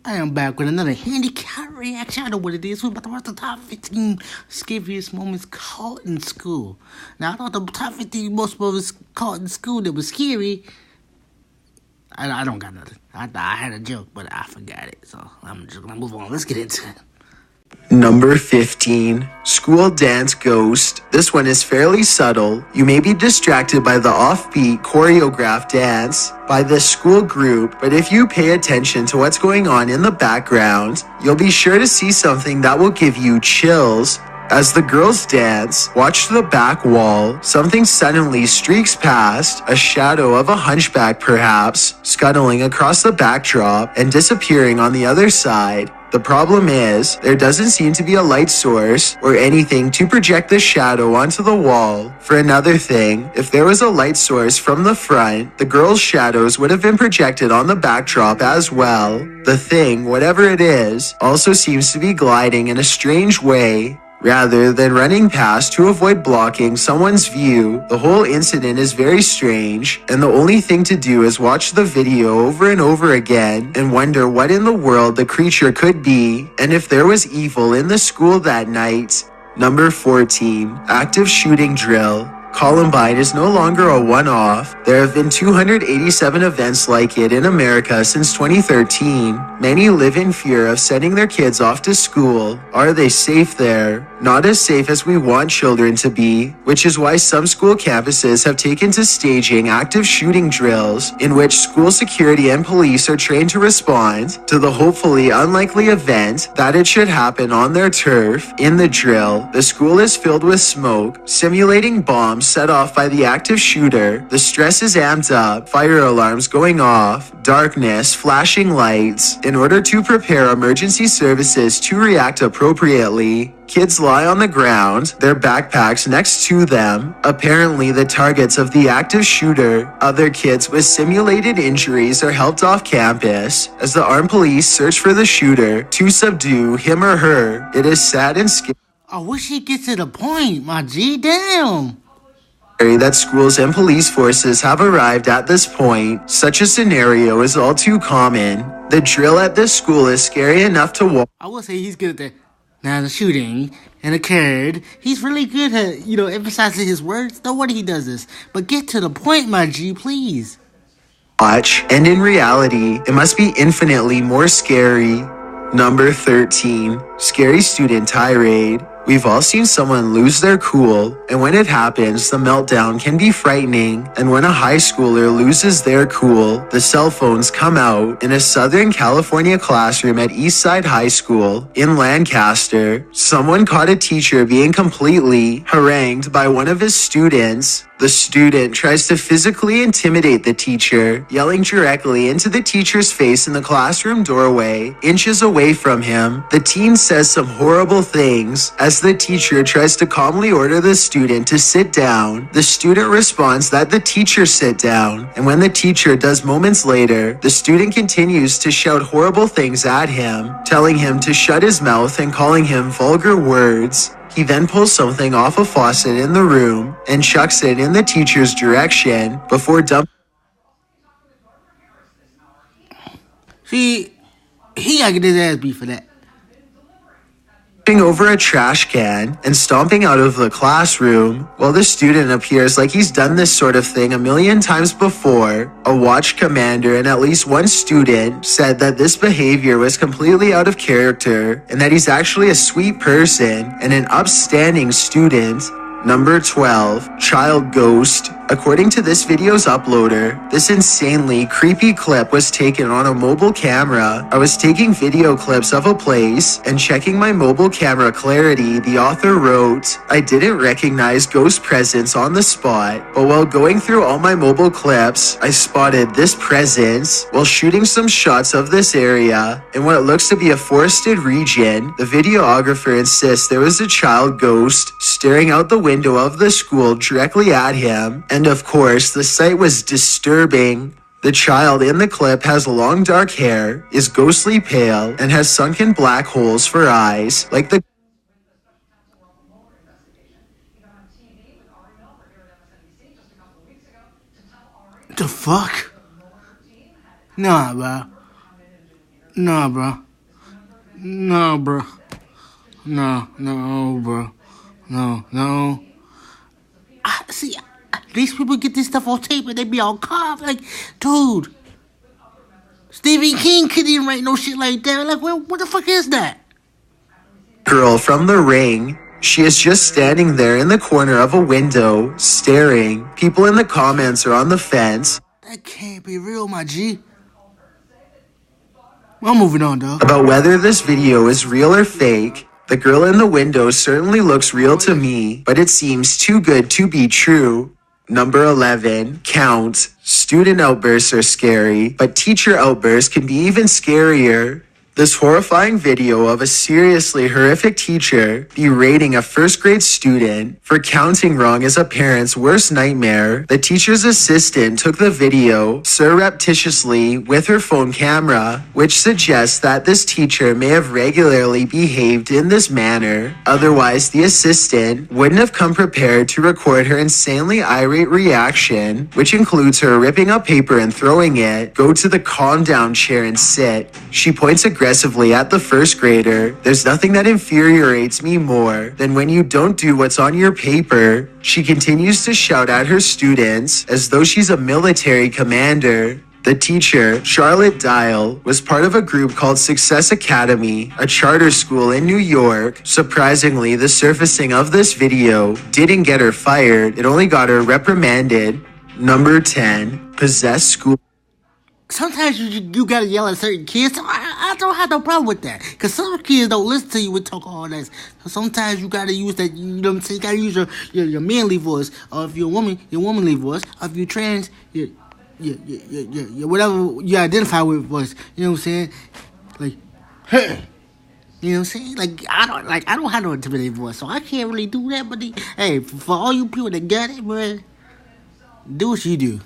I am back with another handicap reaction. I know what it is. We're about to watch the top 15 scariest moments caught in school. Now, I thought the top 15 most moments caught in school that was scary. I don't got nothing. I had a joke, but I forgot it. So I'm just going to move on. Let's get into it. Number 15, School Dance Ghost. This one is fairly subtle. You may be distracted by the offbeat choreographed dance by this school group, but if you pay attention to what's going on in the background, you'll be sure to see something that will give you chills. As the girls dance, watch the back wall. Something suddenly streaks past, a shadow of a hunchback perhaps, scuttling across the backdrop and disappearing on the other side. The problem is, there doesn't seem to be a light source or anything to project the shadow onto the wall. For another thing, if there was a light source from the front, the girls' shadows would have been projected on the backdrop as well. The thing, whatever it is, also seems to be gliding in a strange way, rather than running past to avoid blocking someone's view. The whole incident is very strange, and the only thing to do is watch the video over and over again and wonder what in the world the creature could be, and if there was evil in the school that night. Number 14, Active Shooting Drill. Columbine is no longer a one-off. There have been 287 events like it in America since 2013. Many live in fear of sending their kids off to school. Are they safe there? Not as safe as we want children to be, which is why some school campuses have taken to staging active shooting drills in which school security and police are trained to respond to the hopefully unlikely event that it should happen on their turf. In the drill, the school is filled with smoke, simulating bombs set off by the active shooter. The stress is amped up, fire alarms going off, darkness, flashing lights. In order to prepare emergency services to react appropriately, kids lie on the ground, their backpacks next to them, apparently the targets of the active shooter. Other kids with simulated injuries are helped off campus as the armed police search for the shooter to subdue him or her. It is sad and scary. I wish he'd get to the point, my G. Damn. That schools and police forces have arrived at this point. Such a scenario is all too common. The drill at this school is scary enough to watch. I will say he's good at that. Now the shooting and occurred. He's really good at, emphasizing his words. No wonder he does this. But get to the point, my G, please. And in reality, it must be infinitely more scary. Number 13, Scary Student Tirade. We've all seen someone lose their cool, and when it happens, the meltdown can be frightening. And when a high schooler loses their cool, the cell phones come out. In a Southern California classroom at Eastside High School in Lancaster, someone caught a teacher being completely harangued by one of his students. The student tries to physically intimidate the teacher, yelling directly into the teacher's face in the classroom doorway, inches away from him. The teen says some horrible things as the teacher tries to calmly order the student to sit down. The student responds that the teacher sit down, and when the teacher does moments later, the student continues to shout horrible things at him, telling him to shut his mouth and calling him vulgar words. He then pulls something off a faucet in the room and chucks it in the teacher's direction before dumping. See, he gotta get his ass beat for that. Over a trash can and stomping out of the classroom. While the student appears like he's done this sort of thing a million times before, a watch commander and at least one student said that this behavior was completely out of character and that he's actually a sweet person and an upstanding student. Number 12, Child Ghost. According to this video's uploader, this insanely creepy clip was taken on a mobile camera. I was taking video clips of a place and checking my mobile camera clarity. The author wrote, I didn't recognize ghost presence on the spot, but while going through all my mobile clips, I spotted this presence while shooting some shots of this area in what looks to be a forested region. The videographer insists there was a child ghost staring out the window of the school directly at him. And of course, the sight was disturbing. The child in the clip has long dark hair, is ghostly pale, and has sunken black holes for eyes, like the The fuck? Nah, bro. Nah, bro. No, bro. No, bro. No. See, these people get this stuff on tape and they be all calm. Like, dude, Stephen King couldn't even write no shit like that. Like, what the fuck is that? Girl from The Ring. She is just standing there in the corner of a window, staring. People in the comments are on the fence That can't be real, my G. I'm moving on, dog. about whether this video is real or fake. The girl in the window certainly looks real to me, but it seems too good to be true. Number 11, count. Student outbursts are scary, but teacher outbursts can be even scarier. This horrifying video of a seriously horrific teacher berating a first grade student for counting wrong is a parent's worst nightmare. The teacher's assistant took the video surreptitiously with her phone camera, which suggests that this teacher may have regularly behaved in this manner. Otherwise, the assistant wouldn't have come prepared to record her insanely irate reaction, which includes her ripping up paper and throwing it, go to the calm down chair and sit. She points aggressively at the first grader. There's nothing that infuriates me more than when you don't do what's on your paper. She continues to shout at her students as though she's a military commander. The teacher, Charlotte Dial, was part of a group called Success Academy, a charter school in New York. Surprisingly, the surfacing of this video didn't get her fired. It only got her reprimanded. Number 10, possessed school. Sometimes you gotta yell at certain kids. So I don't have no problem with that. Because some kids don't listen to you and talk all that. So sometimes you gotta use that, you know what I'm saying? You gotta use your manly voice. Or if you're a woman, your womanly voice. Or if you're trans, your whatever you identify with voice. You know what I'm saying? Like, hey. You know what I'm saying? Like I don't have no intimidating voice, so I can't really do that. But hey, for all you people that got it, man, do what you do.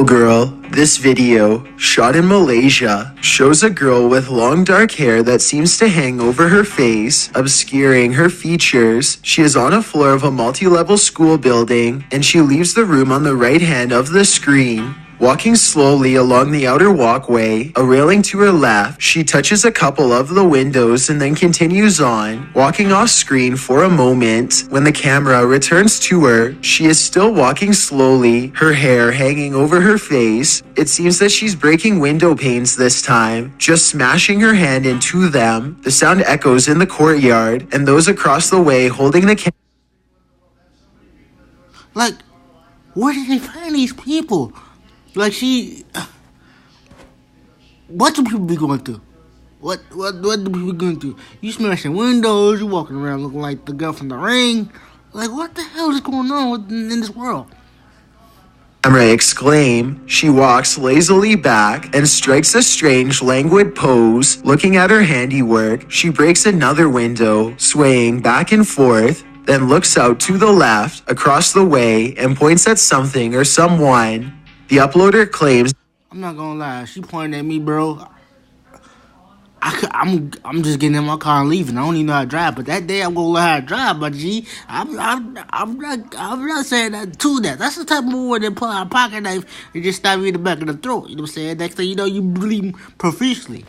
Girl, this video, shot in Malaysia, shows a girl with long dark hair that seems to hang over her face, obscuring her features. She is on a floor of a multi-level school building, and she leaves the room on the right hand of the screen. Walking slowly along the outer walkway, a railing to her left, she touches a couple of the windows and then continues on, walking off screen for a moment. When the camera returns to her, she is still walking slowly, her hair hanging over her face. It seems that she's breaking window panes this time, just smashing her hand into them. The sound echoes in the courtyard, and those across the way holding the camera. Like, where did they find these people? Like what do people be going through? What do people going through? You smashing windows, you walking around looking like the girl from The Ring. Like, what the hell is going on in this world? Camera exclaim. She walks lazily back and strikes a strange, languid pose. Looking at her handiwork, she breaks another window, swaying back and forth, then looks out to the left, across the way, and points at something or someone. The uploader claims, I'm not gonna lie, she pointed at me, bro. I'm just getting in my car and leaving. I don't even know how to drive, but that day I'm gonna learn how to drive, my G. I'm not saying that to that. That's the type of woman that pull out a pocket knife and just stab you in the back of the throat. You know what I'm saying? Next thing you know, you bleeding profusely.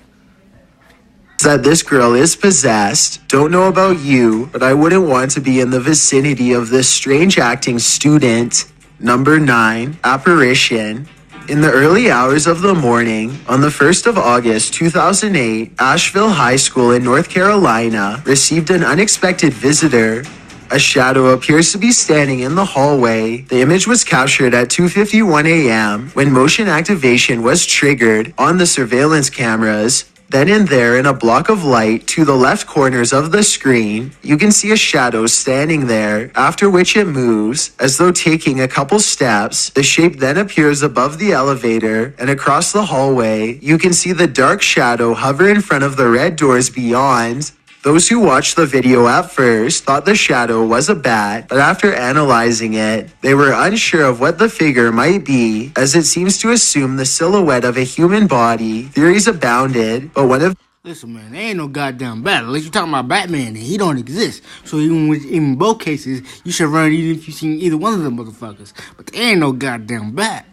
that this girl is possessed. Don't know about you, but I wouldn't want to be in the vicinity of this strange acting student. Number 9, apparition. In the early hours of the morning, on the 1st of August 2008, Asheville High School in North Carolina received an unexpected visitor. A shadow appears to be standing in the hallway. The image was captured at 2:51 a.m. when motion activation was triggered on the surveillance cameras. Then and there, in a block of light to the left corners of the screen, you can see a shadow standing there, after which it moves, as though taking a couple steps. The shape then appears above the elevator, and across the hallway, you can see the dark shadow hover in front of the red doors beyond. Those who watched the video at first thought the shadow was a bat, but after analyzing it, they were unsure of what the figure might be, as it seems to assume the silhouette of a human body. Theories abounded, but one of... Listen, man, there ain't no goddamn bat. Unless you're talking about Batman, and he don't exist. So in both cases, you should run even if you seen either one of them motherfuckers. But there ain't no goddamn bat.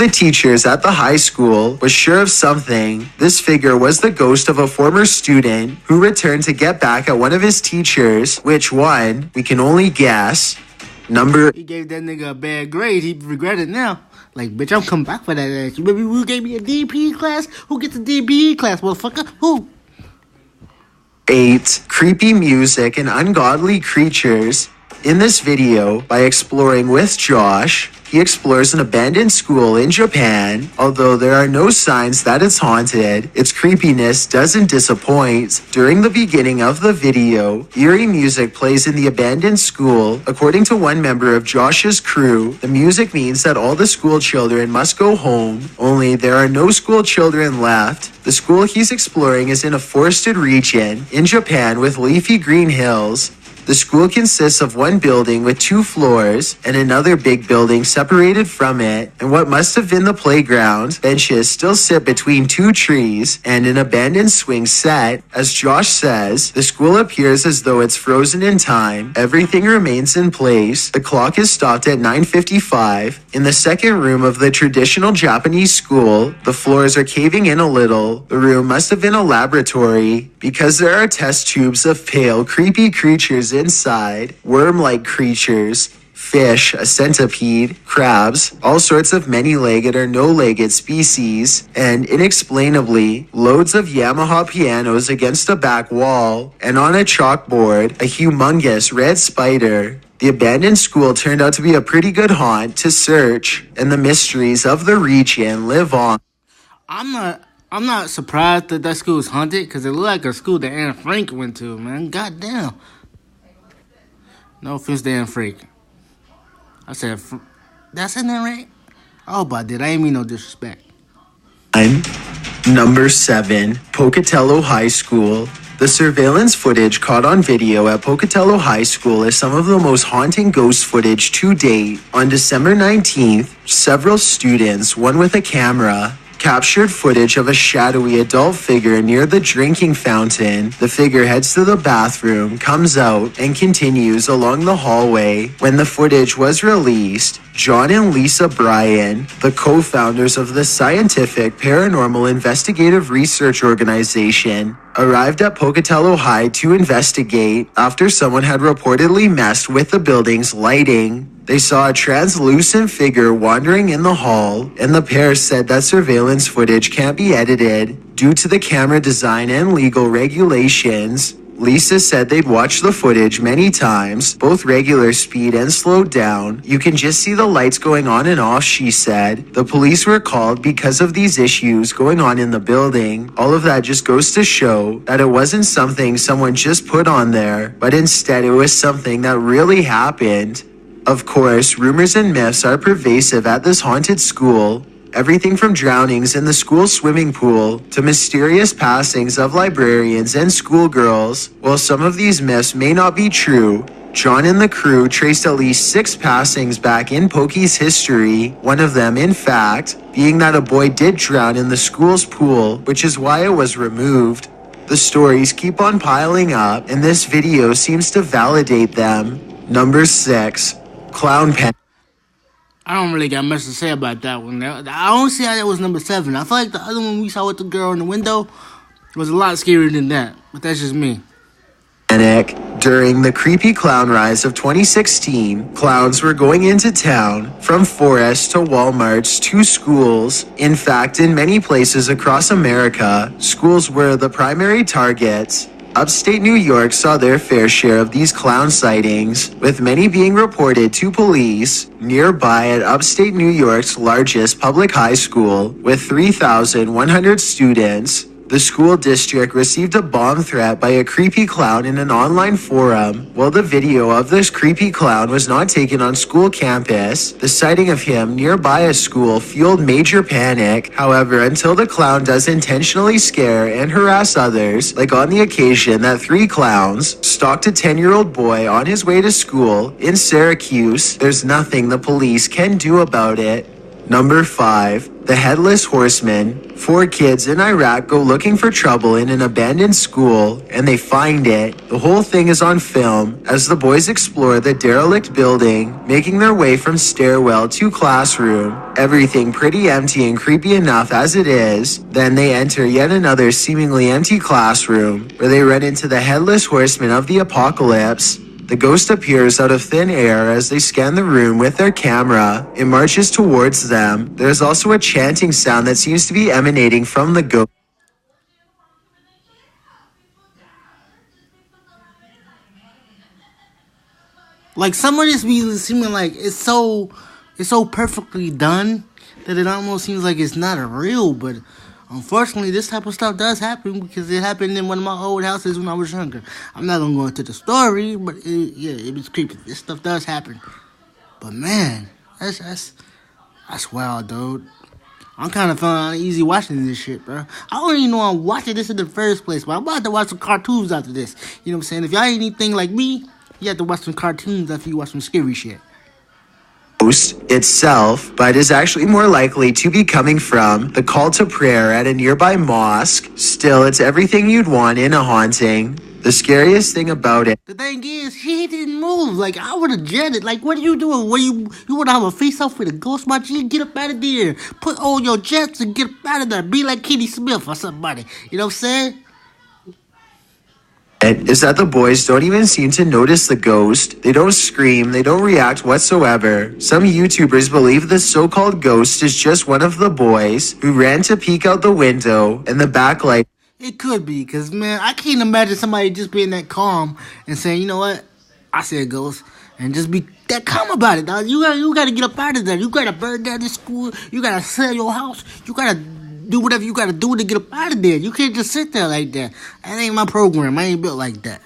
The teachers at the high school was sure of something. This figure was the ghost of a former student who returned to get back at one of his teachers. Which one? We can only guess. He gave that nigga a bad grade. He regret it now. Like, bitch, I'm coming back for that ass. You remember who gave me a DP class? Who gets a DP class, motherfucker? Who? 8. Creepy music and ungodly creatures. In this video, by exploring with Josh, he explores an abandoned school in Japan. Although there are no signs that it's haunted, its creepiness doesn't disappoint. During the beginning of the video, eerie music plays in the abandoned school. According to one member of Josh's crew, the music means that all the school children must go home, only there are no school children left. The school he's exploring is in a forested region in Japan with leafy green hills. The school consists of one building with 2 floors and another big building separated from it, and what must have been the playground. Benches still sit between 2 trees and an abandoned swing set. As Josh says, the school appears as though it's frozen in time. Everything remains in place. The clock is stopped at 9:55. In the second room of the traditional Japanese school, the floors are caving in a little. The room must have been a laboratory because there are test tubes of pale, creepy creatures inside, worm-like creatures, fish, a centipede, crabs, all sorts of many-legged or no-legged species, and inexplainably, loads of Yamaha pianos against a back wall, and on a chalkboard, a humongous red spider. The abandoned school turned out to be a pretty good haunt to search, and the mysteries of the region live on. I'm not surprised that school is haunted, because it looked like a school that Anne Frank went to, man. Goddamn. No offense to Anne Frank. I said, that's in there, right? Oh, but I did. I ain't mean no disrespect. Number 7, Pocatello High School. The surveillance footage caught on video at Pocatello High School is some of the most haunting ghost footage to date. On December 19th, several students, one with a camera, captured footage of a shadowy adult figure near the drinking fountain. The figure heads to the bathroom, comes out, and continues along the hallway. When the footage was released, John and Lisa Bryan, the co-founders of the Scientific Paranormal Investigative Research Organization, arrived at Pocatello High to investigate after someone had reportedly messed with the building's lighting. They saw a translucent figure wandering in the hall, and the pair said that surveillance footage can't be edited due to the camera design and legal regulations. Lisa said they'd watched the footage many times, both regular speed and slowed down. You can just see the lights going on and off, she said. The police were called because of these issues going on in the building. All of that just goes to show that it wasn't something someone just put on there, but instead it was something that really happened. Of course, rumors and myths are pervasive at this haunted school. Everything from drownings in the school swimming pool to mysterious passings of librarians and schoolgirls. While some of these myths may not be true, John and the crew traced at least 6 passings back in Pokey's history, one of them, in fact, being that a boy did drown in the school's pool, which is why it was removed. The stories keep on piling up, and this video seems to validate them. Number 6. Clown Pen. I don't really got much to say about that one. I don't see how that was number 7. I feel like the other one we saw with the girl in the window was a lot scarier than that. But that's just me. During the creepy clown rise of 2016, clowns were going into town, from forests to Walmarts to schools. In fact, in many places across America, schools were the primary targets. Upstate New York saw their fair share of these clown sightings, with many being reported to police. Nearby at upstate New York's largest public high school, with 3,100 students, the school district received a bomb threat by a creepy clown in an online forum. While the video of this creepy clown was not taken on school campus, the sighting of him nearby a school fueled major panic. However, until the clown does intentionally scare and harass others, like on the occasion that 3 clowns stalked a 10-year-old boy on his way to school in Syracuse, there's nothing the police can do about it. Number 5. The Headless Horseman. 4 kids in Iraq go looking for trouble in an abandoned school, and they find it. The whole thing is on film as the boys explore the derelict building, making their way from stairwell to classroom. Everything pretty empty and creepy enough as it is. Then they enter yet another seemingly empty classroom, where they run into the Headless Horseman of the apocalypse. The ghost appears out of thin air as they scan the room with their camera. It marches towards them. There's also a chanting sound that seems to be emanating from the ghost. Like some of this music seeming like it's so perfectly done that it almost seems like it's not a real, but unfortunately this type of stuff does happen because it happened in one of my old houses when I was younger. I'm not gonna go into the story, but it was creepy. This stuff does happen. But man, that's wild, dude. I'm kind of feeling uneasy watching this shit, bro. I don't even know I'm watching this in the first place, but I'm about to watch some cartoons after this. You know what I'm saying? If y'all ain't anything like me, you have to watch some cartoons after you watch some scary shit. Ghost itself, but is actually more likely to be coming from the call to prayer at a nearby mosque. Still, it's everything you'd want in a haunting. The scariest thing about it. The thing is, he didn't move. Like, I would have jetted. Like, what are you doing? What you want to have a face-off with a ghost, my G? Get up out of there. Put on your jets and get up out of there. Be like Kenny Smith or somebody. You know what I'm saying? Is that the boys don't even seem to notice the ghost. They don't scream, they don't react whatsoever. Some YouTubers believe the so-called ghost is just one of the boys who ran to peek out the window and the backlight. It could be, because, man, I can't imagine somebody just being that calm and saying, you know what, I said ghost, and just be that calm about it, dog. You gotta get up out of there. You gotta burn down this school. You gotta sell your house. You gotta do whatever you gotta do to get up out of there. You can't just sit there like that. That ain't my program. I ain't built like that.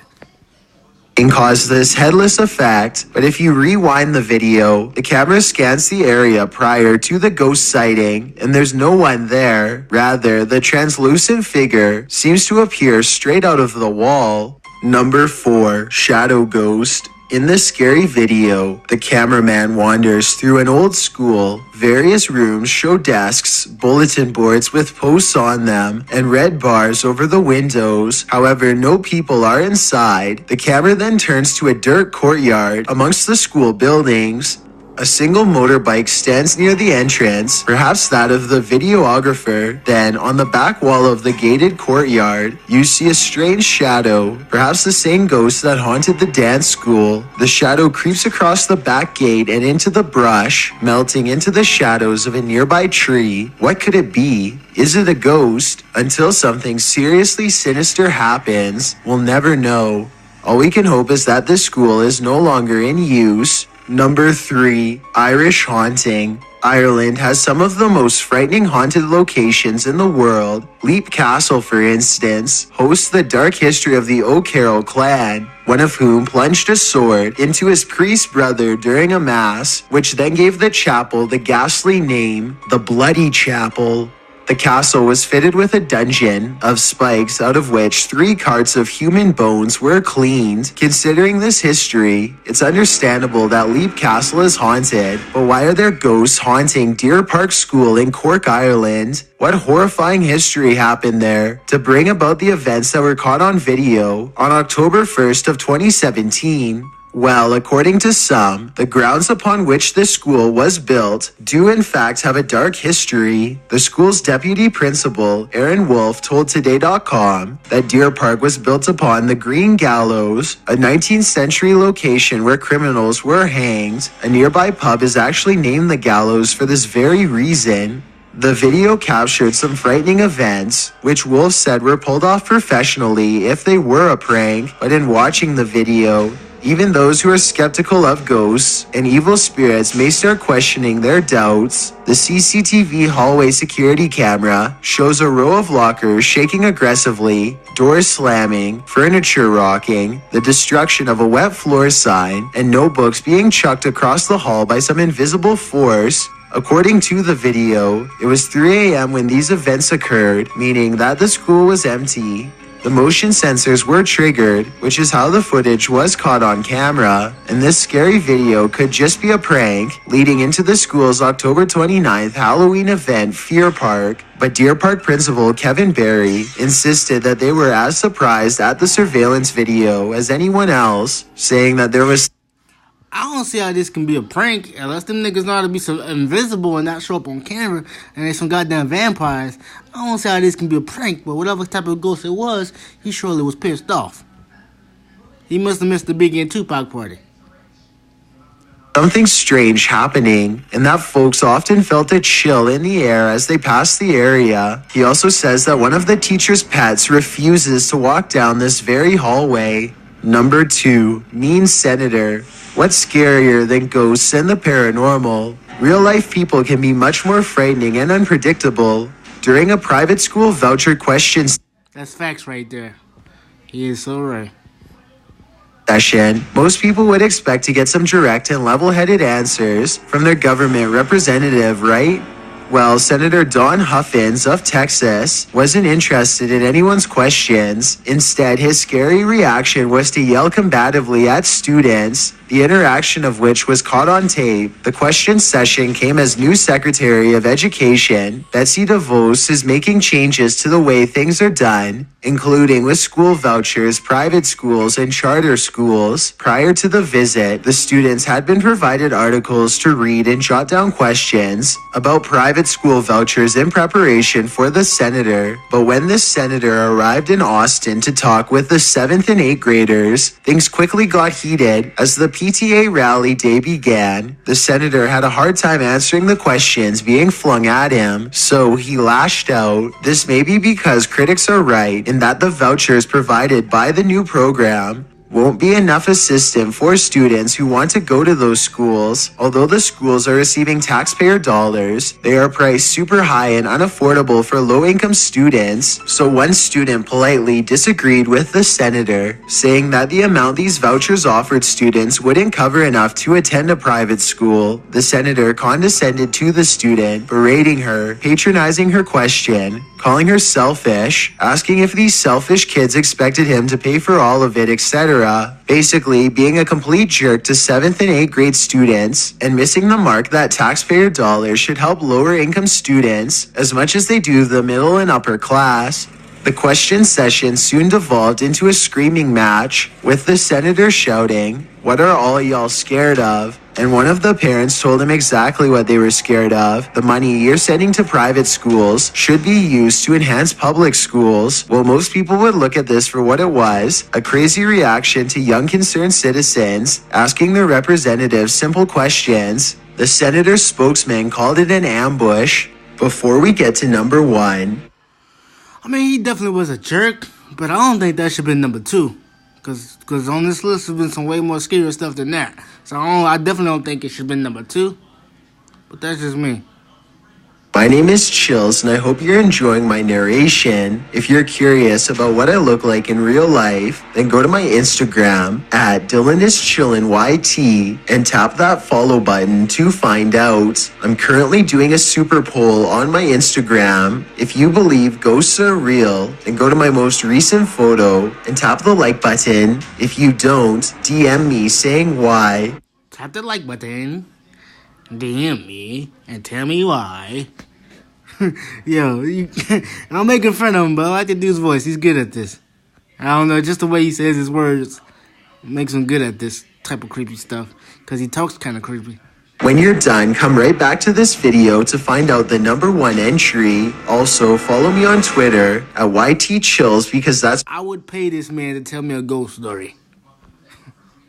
And cause this headless effect, but if you rewind the video, the camera scans the area prior to the ghost sighting, and there's no one there. Rather, the translucent figure seems to appear straight out of the wall. Number 4, Shadow Ghost. In this scary video, the cameraman wanders through an old school. Various rooms show desks, bulletin boards with posts on them, and red bars over the windows. However, no people are inside. The camera then turns to a dirt courtyard amongst the school buildings. A single motorbike stands near the entrance, perhaps that of the videographer. Then, on the back wall of the gated courtyard, you see a strange shadow, perhaps the same ghost that haunted the dance school. The shadow creeps across the back gate and into the brush, melting into the shadows of a nearby tree. What could it be? Is it a ghost? Until something seriously sinister happens, we'll never know. All we can hope is that this school is no longer in use. Number 3, Irish Haunting. Ireland has some of the most frightening haunted locations in the world. Leap Castle, for instance, hosts the dark history of the O'Carroll clan, one of whom plunged a sword into his priest brother during a mass, which then gave the chapel the ghastly name, the Bloody Chapel. The castle was fitted with a dungeon of spikes out of which 3 carts of human bones were cleaned. Considering this history, it's understandable that Leap Castle is haunted, but why are there ghosts haunting Deer Park School in Cork, Ireland? What horrifying history happened there to bring about the events that were caught on video on October 1st of 2017? Well, according to some, the grounds upon which this school was built do in fact have a dark history. The school's deputy principal, Aaron Wolf, told Today.com that Deer Park was built upon the Green Gallows, a 19th century location where criminals were hanged. A nearby pub is actually named the Gallows for this very reason. The video captured some frightening events, which Wolf said were pulled off professionally if they were a prank, but in watching the video, even those who are skeptical of ghosts and evil spirits may start questioning their doubts. The CCTV hallway security camera shows a row of lockers shaking aggressively, doors slamming, furniture rocking, the destruction of a wet floor sign, and notebooks being chucked across the hall by some invisible force. According to the video, it was 3 a.m. when these events occurred, meaning that the school was empty. the motion sensors were triggered, which is how the footage was caught on camera, and this scary video could just be a prank leading into the school's October 29th Halloween event, Fear Park. But Deer Park principal Kevin Barry insisted that they were as surprised at the surveillance video as anyone else, saying that there was... I don't see how this can be a prank unless them niggas know how to be so invisible and not show up on camera and they some goddamn vampires. I don't see how this can be a prank, but whatever type of ghost it was, he surely was pissed off. He must have missed the Biggie and Tupac party. Something strange happening, and that folks often felt a chill in the air as they passed the area. He also says that one of the teacher's pets refuses to walk down this very hallway. Number 2, mean senator. What's scarier than ghosts and the paranormal? Real-life people can be much more frightening and unpredictable. During a private school voucher question That's facts right there. He is so right. Session, most people would expect to get some direct and level-headed answers from their government representative, right? Well, Senator Don Huffins of Texas wasn't interested in anyone's questions. Instead, his scary reaction was to yell combatively at students, the interaction of which was caught on tape. The question session came as new Secretary of Education, Betsy DeVos, is making changes to the way things are done, including with school vouchers, private schools, and charter schools. Prior to the visit, the students had been provided articles to read and jot down questions about private school vouchers in preparation for the senator. But when the senator arrived in Austin to talk with the 7th and 8th graders, things quickly got heated as the PTA rally day began. The senator had a hard time answering the questions being flung at him, so he lashed out. This may be because critics are right in that the vouchers provided by the new program won't be enough assistance for students who want to go to those schools. Although the schools are receiving taxpayer dollars, they are priced super high and unaffordable for low-income students. So one student politely disagreed with the senator, saying that the amount these vouchers offered students wouldn't cover enough to attend a private school. The senator condescended to the student, berating her, patronizing her question, calling her selfish, asking if these selfish kids expected him to pay for all of it, etc. Basically, being a complete jerk to 7th and 8th grade students and missing the mark that taxpayer dollars should help lower income students as much as they do the middle and upper class. The question session soon devolved into a screaming match, with the senator shouting, "What are all y'all scared of?" And one of the parents told him exactly what they were scared of. The money you're sending to private schools should be used to enhance public schools. Well, most people would look at this for what it was, a crazy reaction to young concerned citizens asking their representatives simple questions. The senator's spokesman called it an ambush. Before we get to number 1, I mean, he definitely was a jerk, but I don't think that should have been number 2. Because on this list has been some way more scary stuff than that. So I definitely don't think it should have been number 2. But that's just me. my name is Chills, and I hope you're enjoying my narration. If you're curious about what I look like in real life, then go to my Instagram at DylanIsChillinYT and tap that follow button to find out. I'm currently doing a super poll on my Instagram. If you believe ghosts are real, then go to my most recent photo and tap the like button. If you don't, DM me saying why. Tap the like button, DM me, and tell me why. Yo, I'm making fun of him, but I like the dude's voice. He's good at this. I don't know, just the way he says his words makes him good at this type of creepy stuff, because he talks kind of creepy. When you're done, come right back to this video to find out the number 1 entry. Also, follow me on Twitter at YTChills, because that's I would pay this man to tell me a ghost story.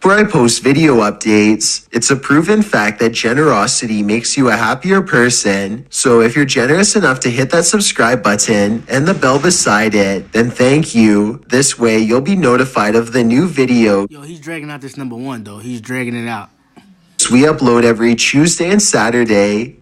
where I post video updates. It's a proven fact that generosity makes you a happier person. So if you're generous enough to hit that subscribe button and the bell beside it, then thank you. This way you'll be notified of the new video. Yo, he's dragging out this number 1, though. He's dragging it out. We upload every Tuesday and Saturday.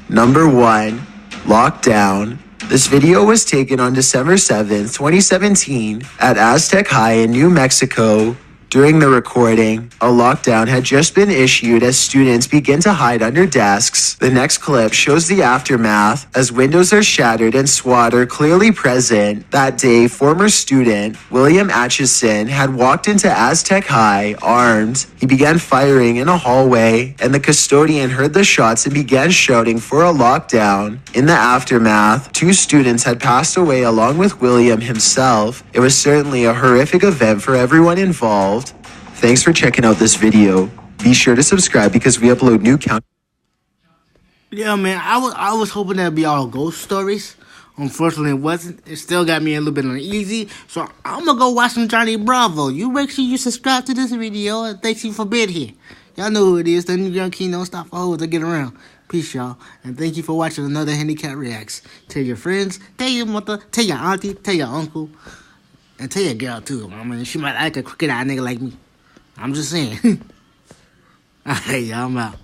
Number 1, Lockdown. This video was taken on December 7th, 2017 at Aztec High in New Mexico. During the recording, a lockdown had just been issued as students begin to hide under desks. The next clip shows the aftermath as windows are shattered and SWAT are clearly present. That day, former student William Atchison had walked into Aztec High armed. He began firing in a hallway, and the custodian heard the shots and began shouting for a lockdown. In the aftermath, 2 students had passed away along with William himself. It was certainly a horrific event for everyone involved. Thanks for checking out this video. Be sure to subscribe because we upload new content. Yeah, man, I was hoping that'd be all ghost stories. Unfortunately, it wasn't. It still got me a little bit uneasy. So I'm gonna go watch some Johnny Bravo. You make sure you subscribe to this video, and thank you for being here. Y'all know who it is. The new young king don't stop for hoes to get around. Peace, y'all, and thank you for watching another Handicap Reacts. Tell your friends, tell your mother, tell your auntie, tell your uncle, and tell your girl too. I mean, she might like a crooked eye nigga like me. I'm just saying. Alright, y'all, I'm out.